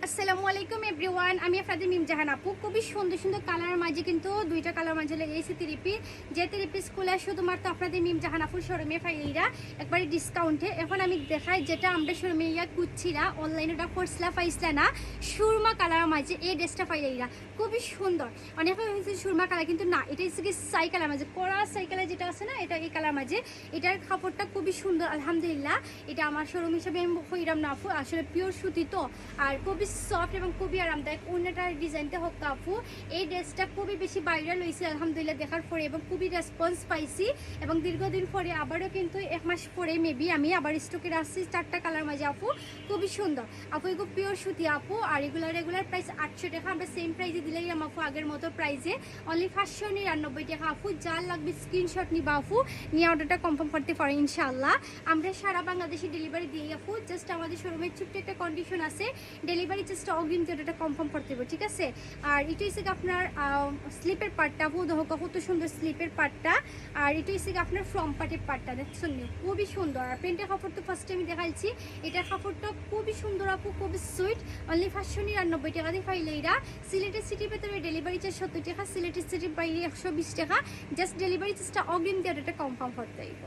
আসসালামু আলাইকুম এভরিওয়ান, আমি আপনাদের মিম জাহান আপু। খুবই সুন্দর সুন্দর কালারের মাঝে কিন্তু দুইটা কালার মাঝে লেগেছে থ্রি যে থ্রি স্কুলে শুধুমাত্র আপনাদের মিম জাহান আপুর শোরুমে পাইরা একবারে ডিসকাউন্টে। এখন আমি দেখাই যেটা আমরা শোরুমে ইয়া কুচ্ছিরা অনলাইনে ওটা ফোর্সলা পাইছিলা না, সুরমা কালারের মাঝে এই ড্রেসটা পাইরা খুবই সুন্দর। অনেক হয়েছে সুরমা কালার, কিন্তু না, এটা হচ্ছে কি সাই কালার মাঝে, কড়া সাই কালার যেটা আছে না, এটা এই কালার মাঝে। এটার কাপড়টা খুবই সুন্দর আলহামদুলিল্লাহ। এটা আমার শোরুম হিসাবে আমি হইরাম না আপু, আসলে পিওর সুতি তো, আর খুবই সফট এবং খুবই আরামদায়ক। অন্যটার ডিজাইনটা হোক আপু, এই ড্রেসটা খুবই বেশি ভাইরাল হয়েছে আলহামদুলিল্লাহ দেখার পরে, এবং খুবই রেসপন্স পাইছি। এবং দীর্ঘদিন পরে আবারও কিন্তু এক মাস পরে মেবি আমি আবার স্টকে আসছি চারটা কালার মাঝে আপু, খুবই সুন্দর আপু। এগুলো পিওর সুতি আপু, আর এগুলো রেগুলার প্রাইস 800 টাকা। আমরা সেম প্রাইসে দিলেই আপু আগের মতো প্রাইসে অনলি 599 টাকা আপু। যার লাগবে স্ক্রিনশট নিবা আপু, নিয়ে অর্ডারটা কনফার্ম করতে পারো ইনশাআল্লাহ। আমরা সারা বাংলাদেশে ডেলিভারি দিই আপু। জাস্ট আমাদের শোরুমের ছোট্ট একটা কন্ডিশন আছে, ডেলিভারি জাস্ট অগ্রিম যেটা কনফার্ম করতে হবে, ঠিক আছে। আর এটা হচ্ছে আপনার স্লিপের পার্টটা আপু, দেখো কত সুন্দর স্লিপের পার্টটা। আর এটা হচ্ছে আপনার ফ্রম পার্টের পার্টটা, দেখছেন খুবই সুন্দর। আর প্যান্টের কাপড়টা ফার্স্টে আমি দেখাইছি, এটার কাপড়টা খুবই সুন্দর আপু, খুবই সুইট। অনলি 599 টাকা দিয়ে পাইলে এরা। সিলেটের সিটির ভেতরে ডেলিভারি চার্জ 70 টাকা, সিলেটের সিটির বাইরে 120 টাকা। জাস্ট ডেলিভারি চার্জটা অগ্রিম দিয়ে এটা কনফার্ম করতে হইব।